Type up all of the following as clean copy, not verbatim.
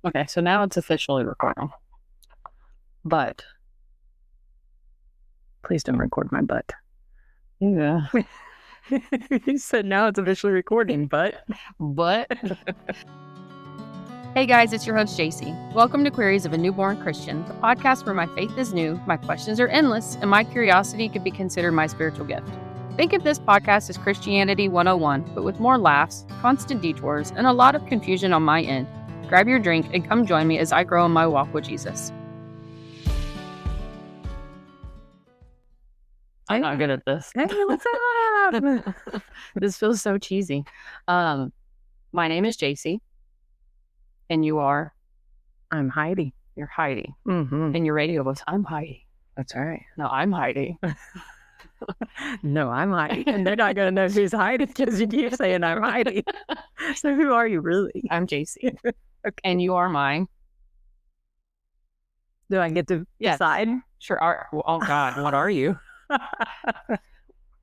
Okay, so now it's officially recording. But Please don't record my butt. yeah. You said now it's officially recording, but Hey guys, it's your host Jaycee. Welcome to Queries of a Newborn Christian, the podcast where my faith is new, my questions are endless, and my curiosity could be considered my spiritual gift. Think of this podcast as Christianity 101, but with more laughs, constant detours, and a lot of confusion on my end. Grab your drink and come join me as I grow in my walk with Jesus. I'm not good at this. hey, what's up? This feels so cheesy. My name is Jaycee, and you are? I'm Heidi. You're Heidi. Mm-hmm. And your radio was, I'm Heidi. That's right. No, I'm Heidi. No, I'm Heidi. And they're not going to know who's Heidi because you keep saying I'm Heidi. So who are you really? I'm Jaycee. Okay. And you are mine. Do I get to decide? Sure. Oh, God, what are you?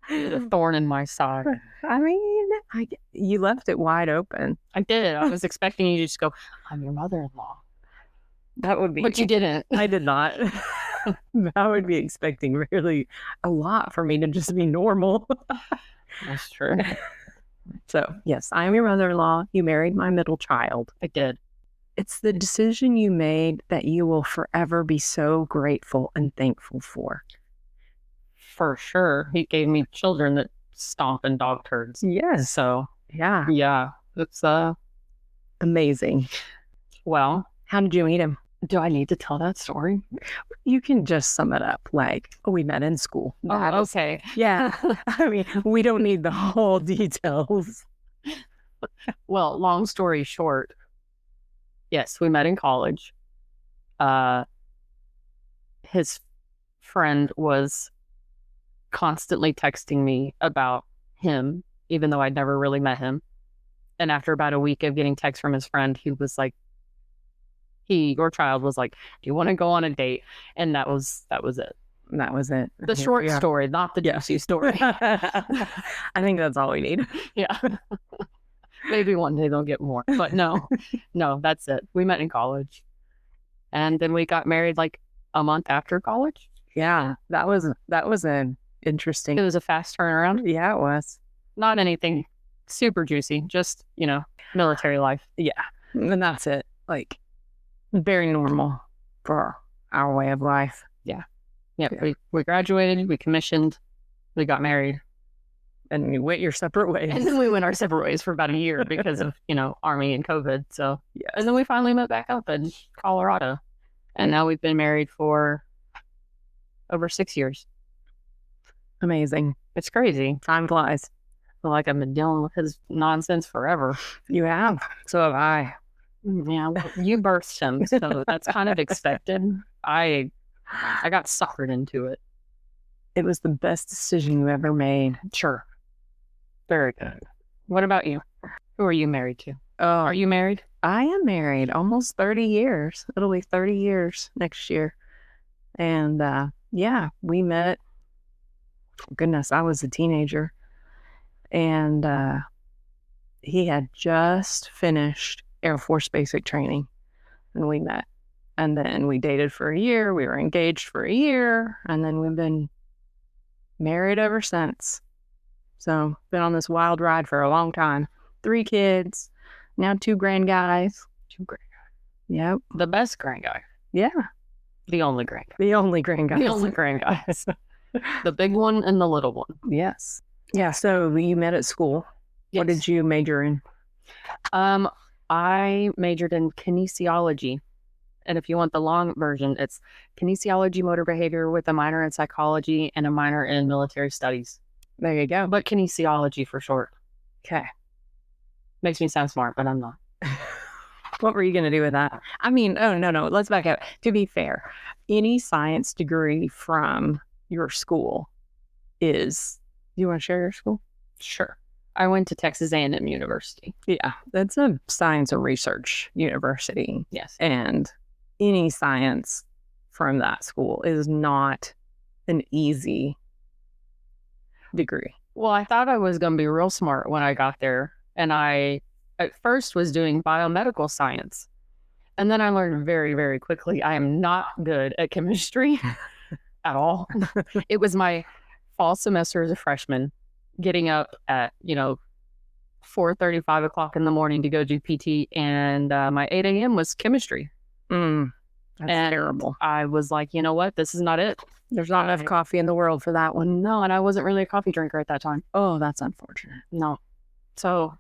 The thorn in my side. I mean, you left it wide open. I did. I was expecting you to just go, I'm your mother-in-law. That would be. But you didn't. I did not. I would be expecting really a lot for me to just be normal. That's true. So, yes, I am your mother-in-law. You married my middle child. I did. It's the decision you made that you will forever be so grateful and thankful for. For sure. He gave me children that stomp in dog turds. Yes. So, Yeah. It's Amazing. well, How did you meet him? do I need to tell that story? You can just sum it up like, we met in school. That is- Okay. Yeah. I mean, we don't need the whole details. Well, long story short, yes, we met in college. His friend was constantly texting me about him, even though I'd never really met him. And after about a week of getting texts from his friend, he was like, your child was like, do you want to go on a date? And that was it. That was it. The short story, not the juicy story. I think that's all we need. Yeah. Maybe one day they'll get more. But no, that's it. We met in college. And then we got married like a month after college. Yeah, that was an interesting. It was a fast turnaround. Yeah, it was. Not anything super juicy, just, military life. Yeah, and that's it. Like, very normal for our way of life. Yeah. We graduated, we commissioned, we got married. And we went your separate ways. And then we went our separate ways for about a year because of, Army and COVID. So, yes. And then we finally met back up in Colorado. And now we've been married for over 6 years. Amazing. It's crazy. Time flies. I feel like I've been dealing with his nonsense forever. You have. So have I. Yeah, well, you birthed him, so that's kind of expected. I got suckered into it. It was the best decision you ever made. Sure. Very good. What about you? Who are you married to? Oh, Are you married? I am married almost 30 years. It'll be 30 years next year. And we met. Goodness, I was a teenager. And he had just finished Air Force basic training. And we met. And then we dated for a year. We were engaged for a year. And then we've been married ever since. So, been on this wild ride for a long time. 3 kids. Now 2 grand guys. 2 grand guys. Yep. The best grand guy. Yeah. The only grand guy. The only grand guys. The only grand guys. The big one and the little one. Yes. Yeah, so you met at school. Yes. What did you major in? I majored in kinesiology. And if you want the long version, it's kinesiology, motor behavior with a minor in psychology and a minor in military studies. There you go. But kinesiology for short. Okay. Makes me sound smart, but I'm not. What were you going to do with that? I mean, no. Let's back up. To be fair, any science degree from your school is... You want to share your school? Sure. I went to Texas A&M University. Yeah, that's a science and research university. Yes. And any science from that school is not an easy degree. Well, I thought I was going to be real smart when I got there. And I, at first, was doing biomedical science. And then I learned very, very quickly I am not good at chemistry at all. It was my fall semester as a freshman, getting up at, 4:30, 5 o'clock in the morning to go do PT, and my 8 a.m. was chemistry. That's And terrible. I was like, you know what? This is not it. There's not enough coffee in the world for that one. No, and I wasn't really a coffee drinker at that time. Oh, that's unfortunate. No. So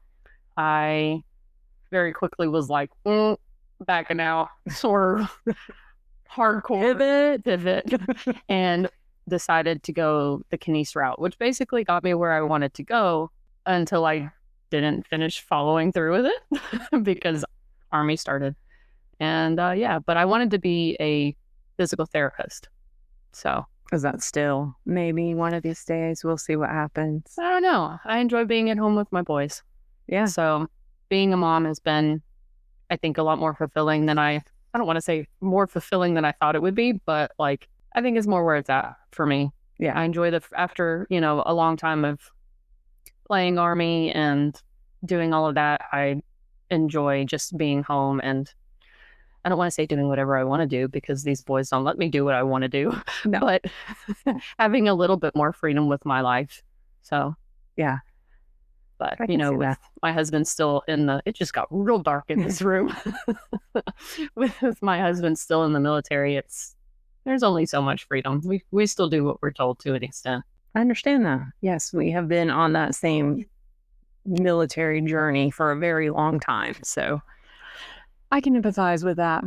I very quickly was like, backing out, sort of hardcore pivot, and decided to go the kines route, which basically got me where I wanted to go until I didn't finish following through with it because Army started. And but I wanted to be a physical therapist. So Is that still maybe one of these days? We'll see what happens. I don't know. I enjoy being at home with my boys. Yeah. So being a mom has been, I think, a lot more fulfilling than I don't want to say more fulfilling than I thought it would be, but like, I think it's more where it's at for me. Yeah. I enjoy after, a long time of playing Army and doing all of that. I enjoy just being home, and I don't want to say doing whatever I want to do because these boys don't let me do what I want to do, No. but having a little bit more freedom with my life. So, Yeah. But, I can see with that. my husband still it just got real dark in this room. with my husband still in the military, there's only so much freedom. We still do what we're told to an extent. I understand that. Yes, we have been on that same military journey for a very long time. So I can empathize with that.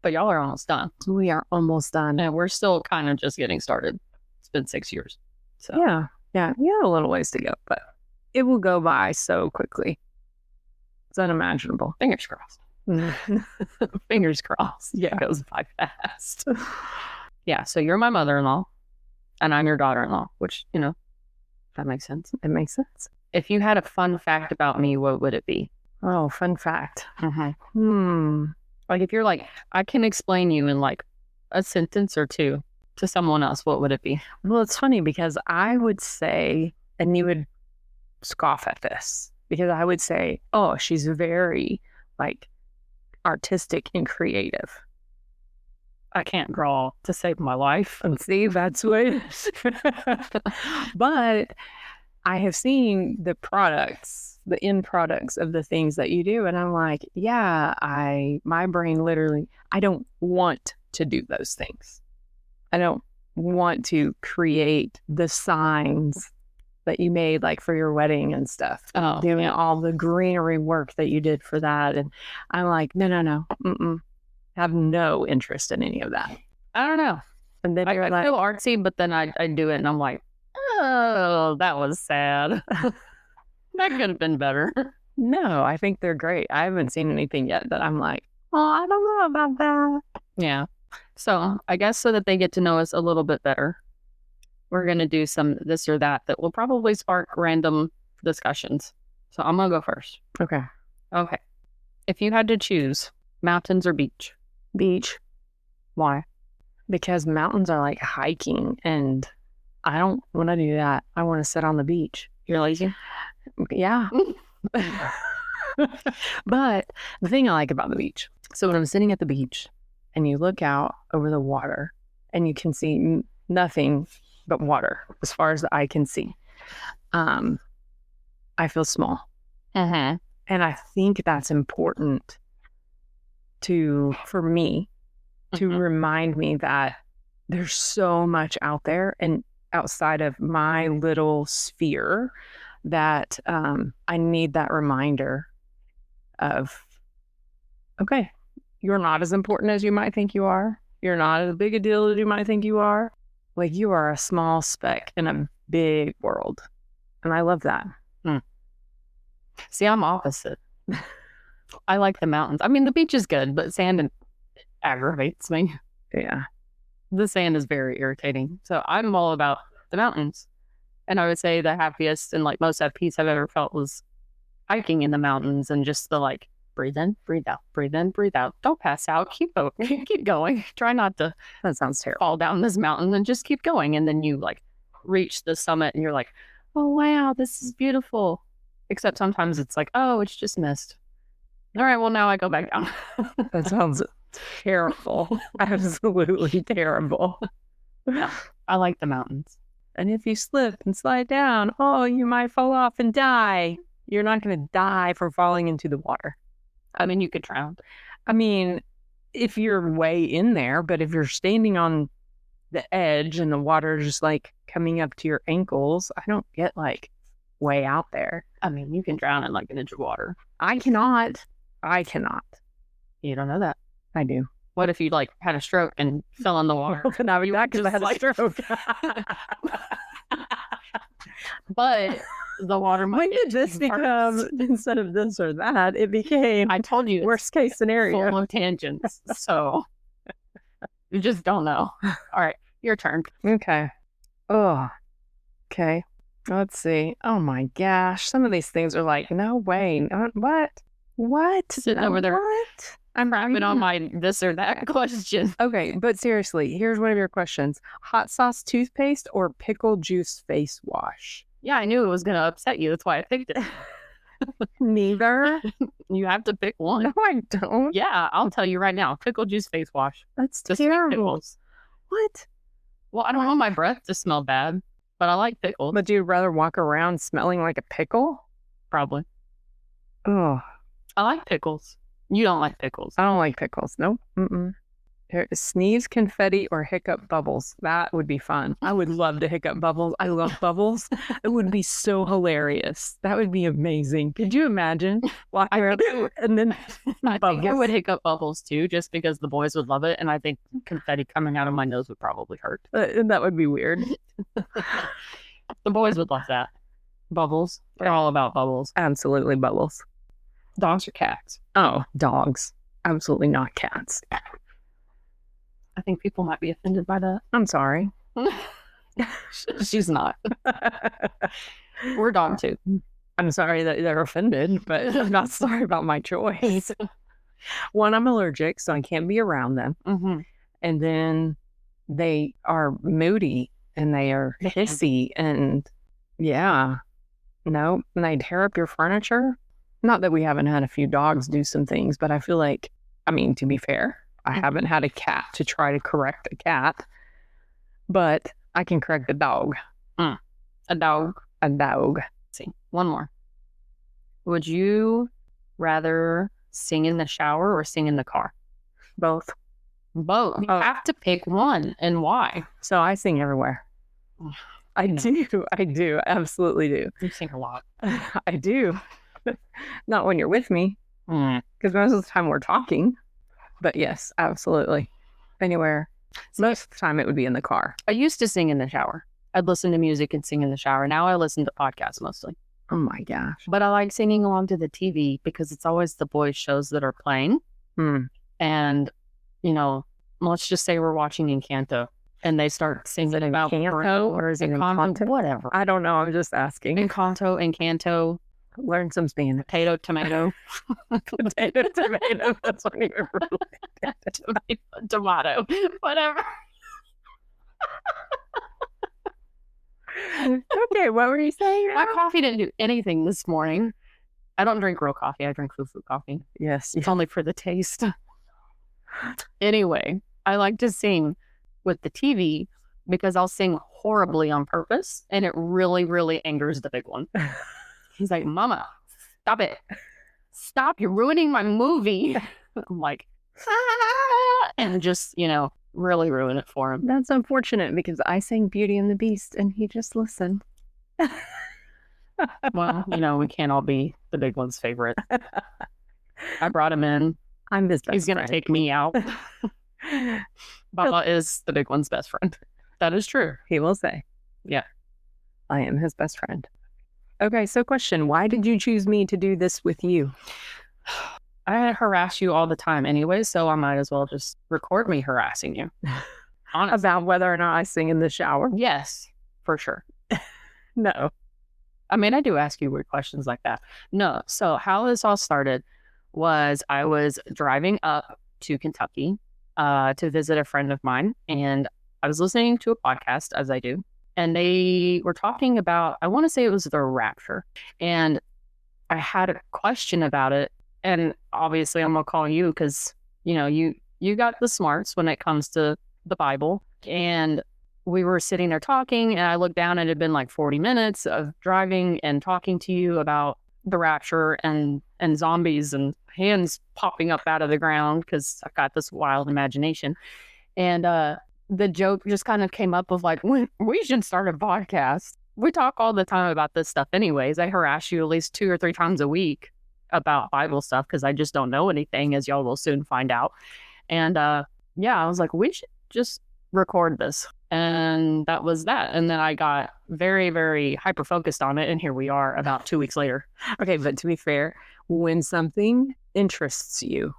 But y'all are almost done. We are almost done. And we're still kind of just getting started. It's been 6 years. So Yeah. You have a little ways to go, but it will go by so quickly. It's unimaginable. fingers crossed. Fingers crossed. Yeah. It goes by fast. Yeah. So you're my mother-in-law and I'm your daughter-in-law, which, that makes sense. It makes sense. If you had a fun fact about me, what would it be? Oh, fun fact. Mm-hmm. Like if you're like, I can explain you in like a sentence or two to someone else, what would it be? Well, it's funny because I would say, and you would scoff at this, because I would say, oh, she's very like artistic and creative. I can't draw to save my life. And see, that's what. But I have seen the end products of the things that you do, and I'm like, yeah, my brain literally, I don't want to do those things. I don't want to create the signs that you made like for your wedding and stuff. Oh, doing all the greenery work that you did for that. And I'm like, no. Have no interest in any of that. I don't know. And then I feel artsy, but then I do it and I'm like, oh, that was sad. That could have been better. No, I think they're great. I haven't seen anything yet that I'm like, oh, I don't know about that. Yeah. So I guess so that they get to know us a little bit better, we're going to do some this or that will probably spark random discussions. So I'm going to go first. Okay. Okay. If you had to choose mountains or beach? Beach. Why? Because mountains are like hiking and I don't want to do that. I want to sit on the beach. You're lazy? Yeah. But the thing I like about the beach, so when I'm sitting at the beach and you look out over the water and you can see nothing but water as far as the eye can see, I feel small. Uh-huh. And I think that's important for me to remind me that there's so much out there and outside of my little sphere that I need that reminder of, okay, you're not as important as you might think you are. You're not as big a deal as you might think you are. Like you are a small speck in a big world. And I love that. See, I'm opposite. I like the mountains. I mean, the beach is good, but sand aggravates me. Yeah. The sand is very irritating. So I'm all about the mountains. And I would say the happiest and like most at peace I've ever felt was hiking in the mountains and just the like, breathe in, breathe out, breathe in, breathe out. Don't pass out. Keep going. Try not to That sounds terrible. fall down this mountain and just keep going. And then you like reach the summit and you're like, oh, wow, this is beautiful. Except sometimes it's like, oh, it's just mist. All right, well, now I go back down. That sounds terrible. Absolutely terrible. No, I like the mountains. And if you slip and slide down, oh, you might fall off and die. You're not going to die from falling into the water. I mean, you could drown. I mean, if you're way in there, but if you're standing on the edge and the water is just like coming up to your ankles, I don't get like way out there. I mean, you can drown in like an inch of water. I cannot. You don't know that. I do. What if you like had a stroke and fell in the water? Well, then I would not because I had a stroke. But the water might. When did this become, instead of this or that, it became, I told you, worst case scenario. full of tangents. So you just don't know. All right, your turn. Okay. Oh, okay. Let's see. Oh my gosh. Some of these things are like, no way. Not, what? What? Sitting over there. What? I'm rapping on my this or that question. Okay, but seriously, here's one of your questions. Hot sauce toothpaste or pickle juice face wash? Yeah, I knew it was going to upset you. That's why I picked it. Neither. You have to pick one. No, I don't. Yeah, I'll tell you right now. Pickle juice face wash. That's Just terrible. pickles. What? Well, I don't want my breath to smell bad, but I like pickles. But you'd rather walk around smelling like a pickle? Probably. Oh, I like pickles. You don't like pickles. I don't like pickles. Nope. Sneeze, confetti, or hiccup bubbles. That would be fun. I would love to hiccup bubbles. I love bubbles. It would be so hilarious. That would be amazing. Could you imagine walking around and then I bubbles? think I would hiccup bubbles too, just because the boys would love it, and I think confetti coming out of my nose would probably hurt. That would be weird. The boys would love that. Bubbles. They're all about bubbles. Absolutely bubbles. Dogs or cats? Oh, dogs. Absolutely not cats. I think people might be offended by that. I'm sorry. She's not. We're dog too. I'm sorry that they're offended, but I'm not sorry about my choice. One, I'm allergic, so I can't be around them. Mm-hmm. And then they are moody and they are hissy and yeah. No, and they tear up your furniture. Not that we haven't had a few dogs do some things, but I feel like, I mean, to be fair, I haven't had a cat to try to correct a cat, but I can correct a dog. A dog. A dog. Let's see, one more. Would you rather sing in the shower or sing in the car? Both. Both. You have to pick one, and why? So I sing everywhere. I do. Absolutely do. You sing a lot. I do. Not when you're with me, because most of the time we're talking. But yes, absolutely. Anywhere. Most of the time it would be in the car. I used to sing in the shower. I'd listen to music and sing in the shower. Now I listen to podcasts mostly. Oh my gosh. But I like singing along to the TV because it's always the boys' shows that are playing. And, you know, let's just say we're watching Encanto and they start singing about Encanto or is it Encanto? Whatever. I don't know. I'm just asking. Encanto. Learn some Spanish. Potato, tomato. Potato, tomato. That's not even related. Tomato. Whatever. Okay, what were you saying? My coffee didn't do anything this morning. I don't drink real coffee. I drink foo-foo coffee. Yes. It's only for the taste. Anyway, I like to sing with the TV because I'll sing horribly on purpose, and it really, really angers the big one. He's like, Mama, stop it. Stop. You're ruining my movie. I'm like, and just, you know, really ruin it for him. That's unfortunate because I sang Beauty and the Beast and he just listened. Well, you know, we can't all be the big one's favorite. I brought him in. I'm his best He's going to friend. take me out. Baba is the big one's best friend. That is true. He will say. Yeah. I am his best friend. Okay, so question. Why did you choose me to do this with you? I harass you all the time anyway, so I might as well just record me harassing you. Honestly. About whether or not I sing in the shower? Yes, for sure. No. I mean, I do ask you weird questions like that. No. So how this all started was I was driving up to Kentucky to visit a friend of mine, and I was listening to a podcast, as I do, and they were talking about, I want to say it was the rapture, and I had a question about it And obviously I'm going to call you because, you got the smarts when it comes to the Bible. And we were sitting there talking, and I looked down, and it had been like 40 minutes of driving and talking to you about the rapture and zombies and hands popping up out of the ground because I've got this wild imagination. And the joke just kind of came up of like, we should start a podcast. We talk all the time about this stuff anyways. I harass you at least 2 or 3 times a week about Bible stuff because I just don't know anything, as y'all will soon find out. And I was like, we should just record this. And that was that. And then I got very, very hyper focused on it. And here we are about 2 weeks later. Okay, but to be fair, when something interests you,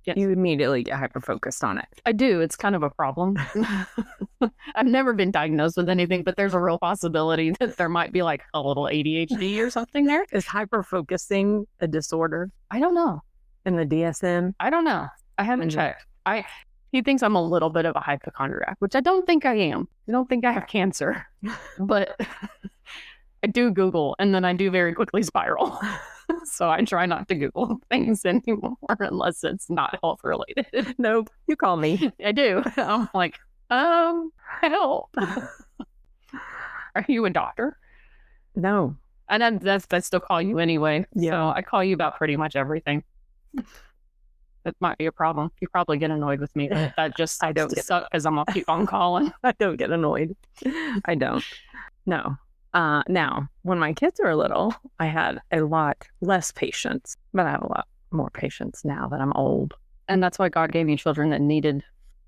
yes, you immediately get hyper focused on it. I do. It's kind of a problem. I've never been diagnosed with anything, but there's a real possibility that there might be like a little ADHD or something there. Is hyper focusing a disorder I don't know. in the DSM? I don't know. I haven't checked. He thinks I'm a little bit of a hypochondriac, which I don't think I am. I don't think I have cancer, but I do Google, and then I do very quickly spiral. So I try not to Google things anymore unless it's not health related. Nope. You call me. I do. I'm like, help. Are you a doctor? No. And I still call you anyway. Yeah. So I call you about pretty much everything. That might be a problem. You probably get annoyed with me, but that just I don't suck because I'm gonna keep on calling. I don't get annoyed. I don't. No. Now, when my kids were little, I had a lot less patience, but I have a lot more patience now that I'm old. And that's why God gave you children that needed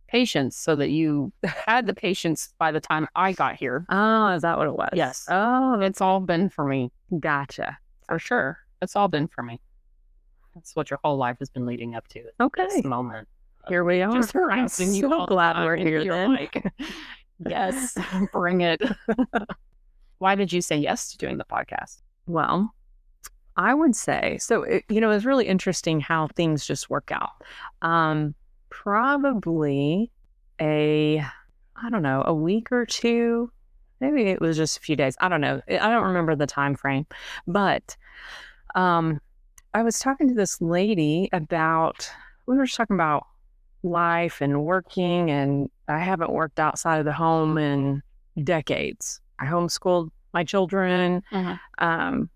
patience, so that you had the patience by the time I got here. Oh, is that what it was? Yes. Oh, It's all been for me. gotcha. For sure. It's all been for me. That's what your whole life has been leading up to. Okay. This moment. Here we are. Just harassing you. So all the glad time. we're here You're then. like, yes, bring it. Why did you say yes to doing the podcast? Well, I would say, so, it's really interesting how things just work out. Probably a week or two, maybe it was just a few days. I don't know. I don't remember the time frame, but I was talking to this lady we were just talking about life and working, and I haven't worked outside of the home in decades. I homeschooled my children.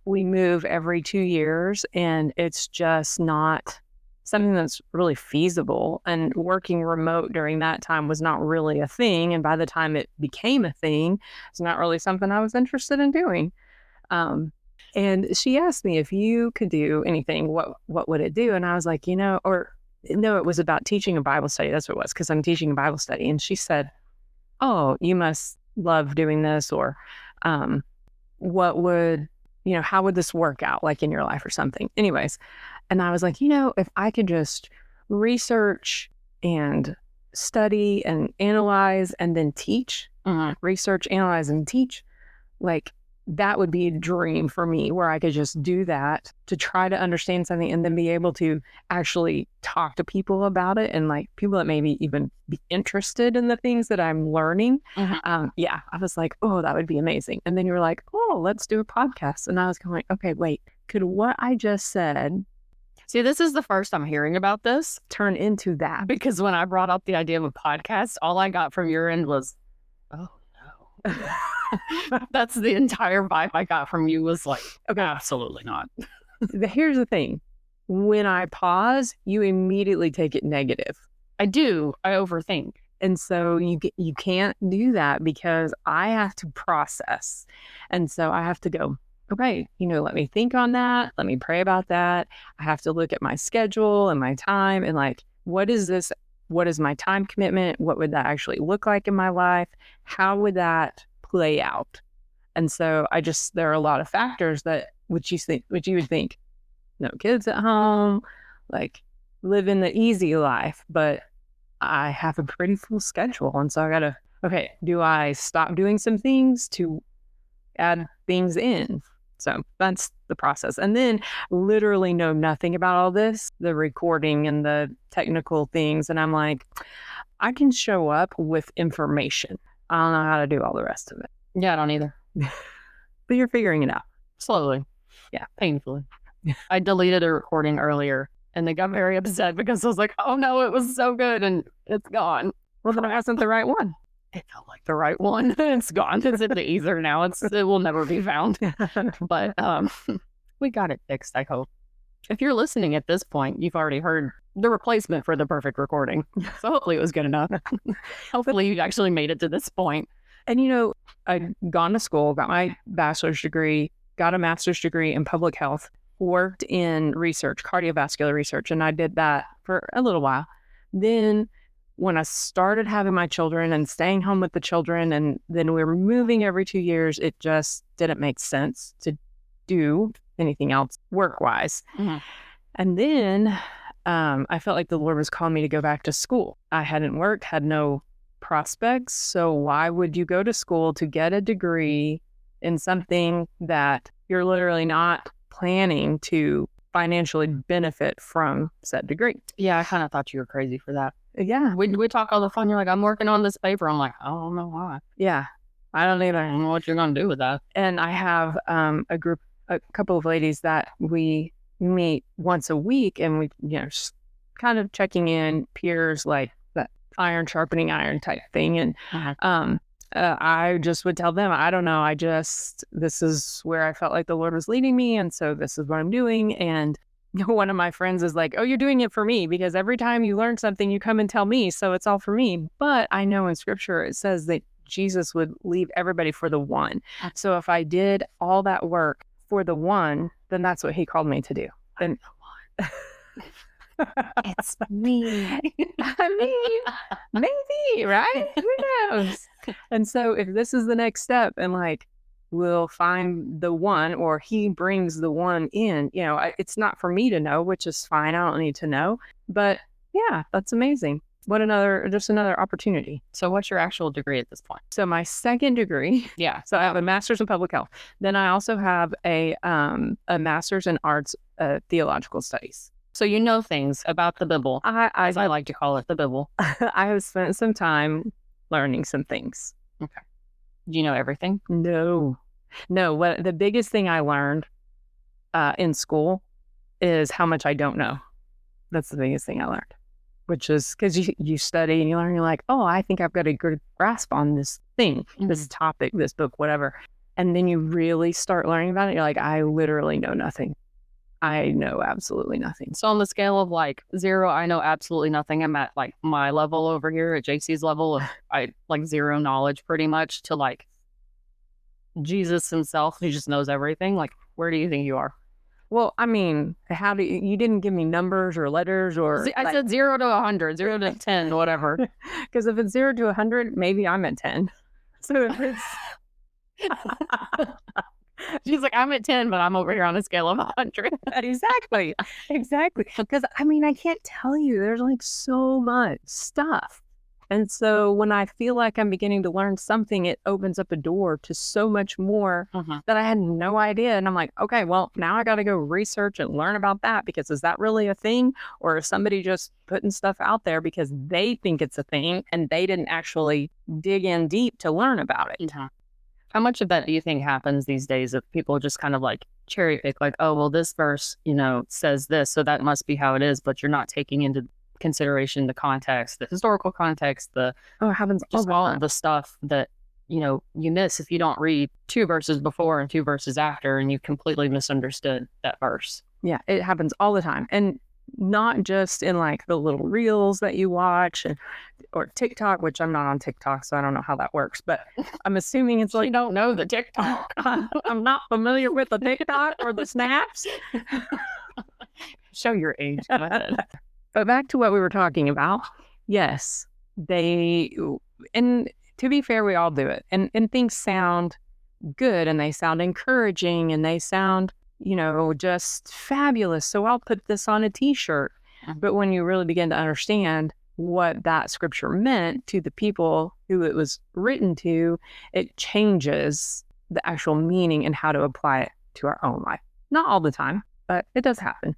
We move every 2 years, and it's just not something that's really feasible. And working remote during that time was not really a thing. And by the time it became a thing, it's not really something I was interested in doing. And she asked me, if you could do anything, what would it do? And I was like, no, it was about teaching a Bible study. That's what it was, because I'm teaching a Bible study. And she said, oh, you must love doing this, or what would, how would this work out like in your life or something? Anyways. And I was like, if I could just research and study and analyze and then teach, research, analyze, and teach, like, that would be a dream for me, where I could just do that to try to understand something and then be able to actually talk to people about it, and like people that maybe even be interested in the things that I'm learning. I was like, oh, that would be amazing. And then you were like, oh, let's do a podcast. And I was going, okay, wait, could what I just said, see, this is the first I'm hearing about this, turn into that? because when I brought up the idea of a podcast, all I got from your end was, oh no. That's the entire vibe I got from you, was like, okay, absolutely not. Here's the thing. When I pause, you immediately take it negative. I do. I overthink. And so you can't do that, because I have to process. And so I have to go, okay, let me think on that. Let me pray about that. I have to look at my schedule and my time, and like, what is this? What is my time commitment? What would that actually look like in my life? How would that play out? And so there are a lot of factors that which you would think, no kids at home, like living the easy life, but I have a pretty full schedule. And so I gotta, okay, do I stop doing some things to add things in? So that's the process. And then literally know nothing about all this, the recording and the technical things. And I'm like, I can show up with information. I don't know how to do all the rest of it. Yeah, I don't either. But you're figuring it out. Slowly. Yeah. Painfully. I deleted a recording earlier And they got very upset because I was like, oh no, it was so good and it's gone. Well, then it wasn't the right one. It felt like the right one. It's gone. It's in the ether now. It will never be found. But we got it fixed, I hope. If you're listening at this point, you've already heard the replacement for the perfect recording. So hopefully it was good enough. Hopefully you actually made it to this point. And, you know, I'd gone to school, got my bachelor's degree, got a master's degree in public health, worked in research, cardiovascular research, and I did that for a little while. Then when I started having my children and staying home with the children, and then we were moving every 2 years, it just didn't make sense to do anything else work-wise. Mm-hmm. And then I felt like the Lord was calling me to go back to school. I hadn't worked, had no prospects. So why would you go to school to get a degree in something that you're literally not planning to financially benefit from said degree? Yeah, I kind of thought you were crazy for that. Yeah. We talk all the fun. You're like, I'm working on this paper. I'm like, I don't know why. Yeah. I don't I either. don't know what you're going to do with that. And I have a couple of ladies that we meet once a week, and we, just kind of checking in, peers, like that iron sharpening iron type thing. And I just would tell them, I don't know, this is where I felt like the Lord was leading me. And so this is what I'm doing. And one of my friends is like, oh, you're doing it for me, because every time you learn something, you come and tell me. So it's all for me. But I know in scripture, it says that Jesus would leave everybody for the one. So if I did all that work for the one, then that's what he called me to do. And It's me. I mean, maybe, right? Who knows? And so if this is the next step, and like, we'll find the one, or he brings the one in, it's not for me to know, which is fine. I don't need to know. But yeah, that's amazing. Just another opportunity. So what's your actual degree at this point? So my second degree, Yeah. so I have a master's in public health. Then I also have a master's in arts, theological studies. So you know things about the Bible, as I like to call it, the Bible. I have spent some time learning some things. Okay. Do you know everything? No. What the biggest thing I learned in school is how much I don't know. That's the biggest thing I learned, which is because you study and you learn, you're like, oh, I think I've got a good grasp on this thing, this topic, this book, whatever. And then you really start learning about it. You're like, I literally know nothing. I know absolutely nothing. So on the scale of like 0, I know absolutely nothing. I'm at like my level over here at Jaycee's level of I like 0 knowledge pretty much, to like Jesus himself, who just knows everything. Like, where do you think you are? Well, I mean, you didn't give me numbers or letters or... I said 0 to 100, 0 to 10, whatever. Because if it's 0 to 100, maybe I'm at 10. So if it's... She's like, I'm at 10, but I'm over here on a scale of 100. Exactly. Because, I mean, I can't tell you. There's like so much stuff. And so when I feel like I'm beginning to learn something, it opens up a door to so much more that I had no idea. And I'm like, okay, well, now I got to go research and learn about that, because is that really a thing? Or is somebody just putting stuff out there because they think it's a thing and they didn't actually dig in deep to learn about it? How much of that do you think happens these days of people just kind of like cherry pick, like, oh, well, this verse, says this, so that must be how it is, but you're not taking into consideration the context, the historical context, it happens all of the stuff that you miss if you don't read 2 verses before and 2 verses after, and you completely misunderstood that verse. Yeah, it happens all the time. And not just in like the little reels that you watch or TikTok, which I'm not on TikTok, so I don't know how that works, but I'm assuming it's like... You don't know the TikTok. I'm not familiar with the TikTok or the snaps. Show your age. Go ahead. But back to what we were talking about. Yes, and to be fair, we all do it. And things sound good, and they sound encouraging, and they sound, just fabulous. So I'll put this on a t-shirt. But when you really begin to understand what that scripture meant to the people who it was written to, it changes the actual meaning and how to apply it to our own life. Not all the time, but it does happen.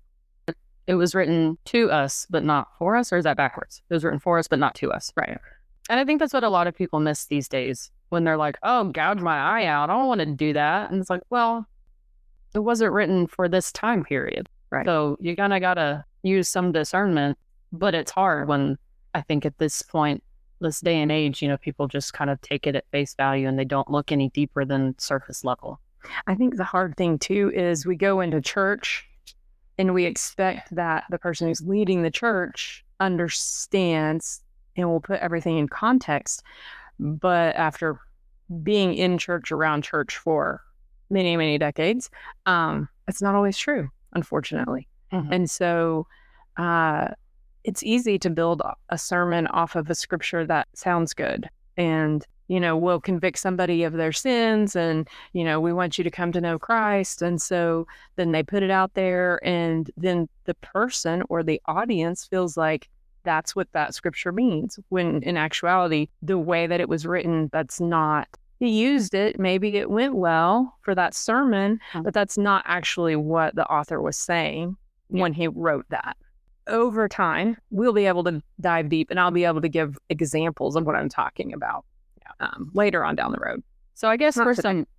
It was written to us, but not for us, or is that backwards? It was written for us, but not to us. Right. And I think that's what a lot of people miss these days when they're like, oh, gouge my eye out. I don't want to do that. And it's like, well, it wasn't written for this time period. Right. So you kind of got to, use some discernment, but it's hard when I think at this point, this day and age, people just kind of take it at face value and they don't look any deeper than surface level. I think the hard thing too is we go into church and we expect that the person who's leading the church understands and will put everything in context. But after being in church, around church for many, many decades, it's not always true, unfortunately. Mm-hmm. And so it's easy to build a sermon off of a scripture that sounds good and, will convict somebody of their sins and, we want you to come to know Christ. And so then they put it out there and then the person or the audience feels like that's what that scripture means. When in actuality, the way that it was written, that's not. He used it. Maybe it went well for that sermon, but that's not actually what the author was saying when he wrote that. Over time, we'll be able to dive deep and I'll be able to give examples of what I'm talking about later on down the road. So I guess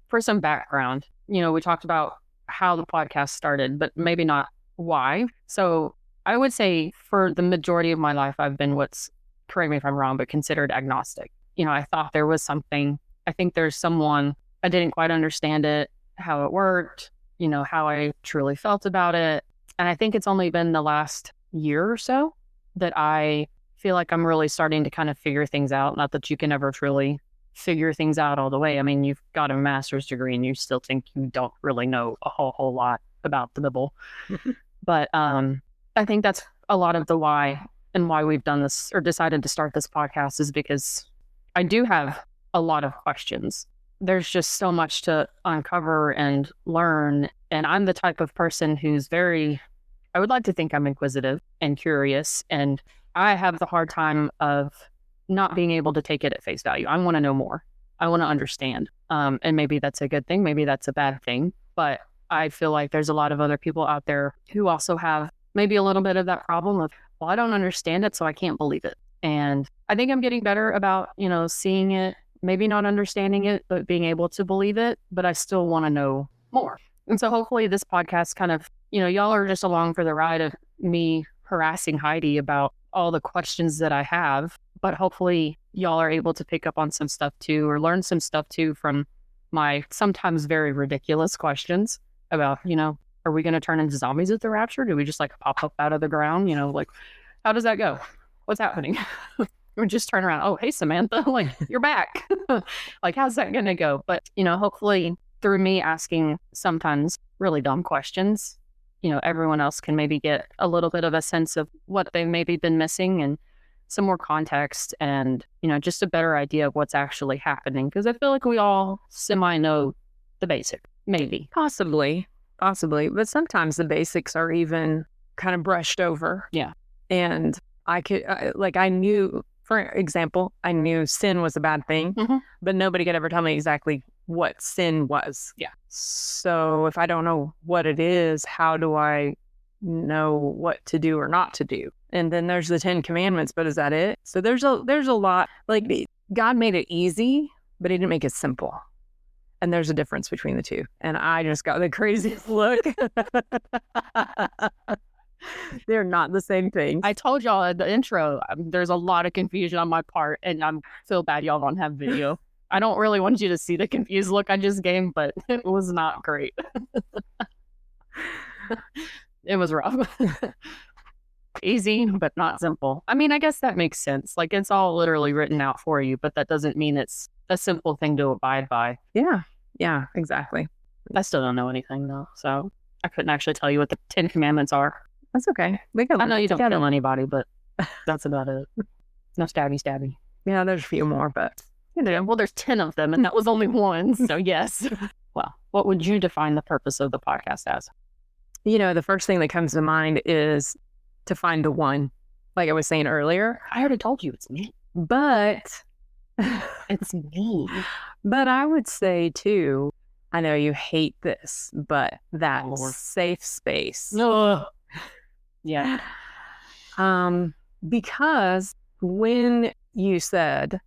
for some background, we talked about how the podcast started, but maybe not why. So I would say for the majority of my life, I've been correct me if I'm wrong, but considered agnostic. I thought there was something. I think there's someone, I didn't quite understand it, how it worked, how I truly felt about it. And I think it's only been the last year or so that I feel like I'm really starting to kind of figure things out. Not that you can ever truly figure things out all the way. I mean, you've got a master's degree and you still think you don't really know a whole lot about the Bible. But I think that's a lot of the why and why we've done this or decided to start this podcast is because I do have a lot of questions. There's just so much to uncover and learn. And I'm the type of person who's I would like to think I'm inquisitive and curious. And I have the hard time of not being able to take it at face value. I want to know more. I want to understand. And maybe that's a good thing. Maybe that's a bad thing. But I feel like there's a lot of other people out there who also have maybe a little bit of that problem of, well, I don't understand it, so I can't believe it. And I think I'm getting better about, seeing it, maybe not understanding it, but being able to believe it. But I still want to know more. And so hopefully this podcast kind of, y'all are just along for the ride of me harassing Heidi about all the questions that I have. But hopefully y'all are able to pick up on some stuff too, or learn some stuff too from my sometimes very ridiculous questions about, are we going to turn into zombies at the rapture? Do we just pop up out of the ground? How does that go? What's happening? We just turn around. Oh, hey, Samantha, you're back. How's that going to go? But, hopefully through me asking sometimes really dumb questions, everyone else can maybe get a little bit of a sense of what they've maybe been missing and some more context and, just a better idea of what's actually happening. Because I feel like we all know the basic, maybe. Possibly. But sometimes the basics are even kind of brushed over. Yeah. And I knew, for example, I knew sin was a bad thing, but nobody could ever tell me exactly what sin was. Yeah. So if I don't know what it is, how do I know what to do or not to do? And then there's the 10 Commandments, but is that it? So there's a lot, God made it easy, but he didn't make it simple. And there's a difference between the two. And I just got the craziest look. They're not the same thing. I told y'all at the intro, there's a lot of confusion on my part, and I feel bad y'all don't have video. I don't really want you to see the confused look I just gave, but it was not great. It was rough. Easy, but not simple. I mean, I guess that makes sense. It's all literally written out for you, but that doesn't mean it's a simple thing to abide by. Yeah, exactly. I still don't know anything though, so I couldn't actually tell you what the 10 Commandments are. That's okay. I know you don't kill anybody, but that's about it. No stabby. Yeah, there's a few more, but well, there's 10 of them, and that was only one. So yes. Well, what would you define the purpose of the podcast as? The first thing that comes to mind is to find the one. Like I was saying earlier, I already told you it's me. But it's me. But I would say too, I know you hate this, but that safe space. Yeah. Because when you said,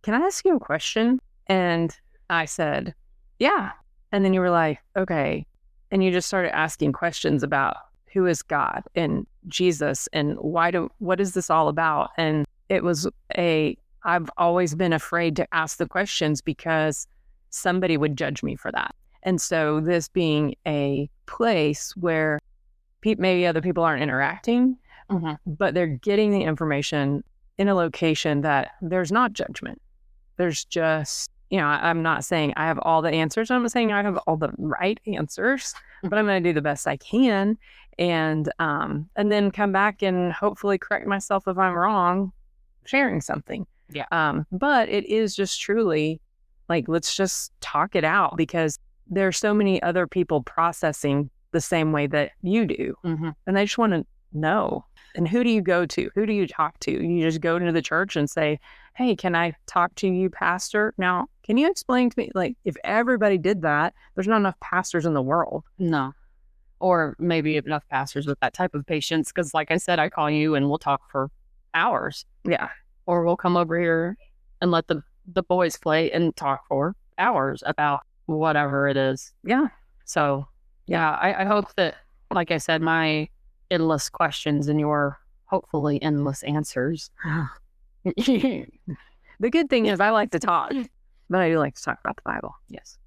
"Can I ask you a question?" And I said, "Yeah." And then you were like, "Okay." And you just started asking questions about who is God and Jesus and what is this all about? And it was I've always been afraid to ask the questions because somebody would judge me for that. And so this being a place where maybe other people aren't interacting, but they're getting the information in a location that there's not judgment. There's just, I'm not saying I have all the answers. I'm not saying I have all the right answers, but I'm going to do the best I can. And then come back and hopefully correct myself if I'm wrong, sharing something. Yeah. But it is just truly like, let's just talk it out, because there's so many other people processing the same way that you do. And they just want to know. And who do you go to? Who do you talk to? You just go to the church and say, hey, can I talk to you, pastor? Now, can you explain to me, like, if everybody did that, there's not enough pastors in the world. No. Or maybe enough pastors with that type of patience. Because like I said, I call you and we'll talk for hours. Yeah. Or we'll come over here and let the boys play and talk for hours about whatever it is. Yeah. So, yeah, I hope that, like I said, my endless questions and your hopefully endless answers. The good thing is I like to talk, but I do like to talk about the Bible. Yes.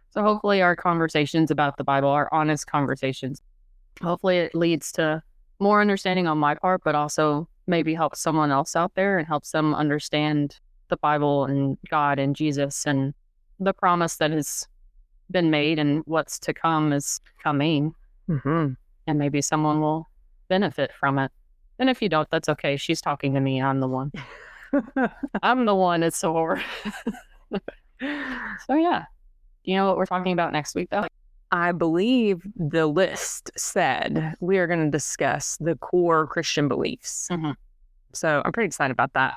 So hopefully our conversations about the Bible are honest conversations. Hopefully it leads to more understanding on my part, but also maybe helps someone else out there and helps them understand the Bible and God and Jesus and the promise that has been made and what's to come is coming. And maybe someone will benefit from it. And if you don't, that's okay. She's talking to me. I'm the one. I'm the one that's sore. So yeah. Do you know what we're talking about next week, though? I believe the list said we are going to discuss the core Christian beliefs. So I'm pretty excited about that.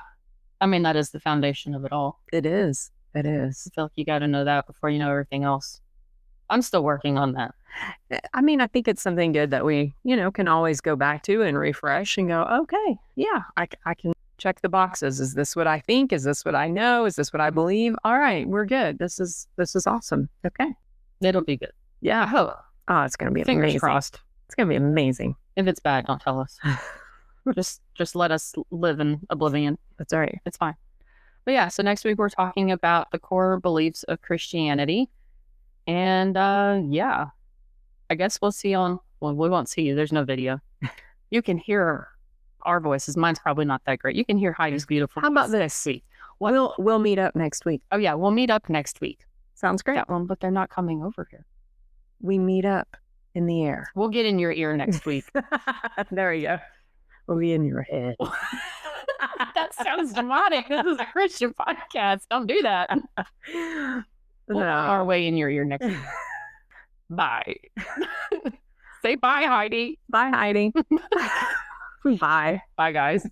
I mean, that is the foundation of it all. It is. It is. I feel like you got to know that before you know everything else. I'm still working on that. I mean, I think it's something good that we, can always go back to and refresh and go, okay, yeah, I can check the boxes. Is this what I think? Is this what I know? Is this what I believe? All right, we're good. This is awesome. Okay. It'll be good. Yeah. I hope. Oh, it's going to be Fingers amazing. Crossed. It's going to be amazing. If it's bad, don't tell us. just let us live in oblivion. That's all right. It's fine. But yeah, so next week we're talking about the core beliefs of Christianity. And yeah, I guess we'll see we won't see you. There's no video. You can hear our voices. Mine's probably not that great. You can hear Heidi's beautiful. How about this week? We'll meet up next week. Oh yeah, we'll meet up next week. Sounds great. That one, but they're not coming over here. We meet up in the air. We'll get in your ear next week. There we go. We'll be in your head. That sounds demonic. This is a Christian podcast. Don't do that. We'll our way in your ear next week. Bye. Say bye, Heidi. Bye, Heidi. Bye. Bye, guys.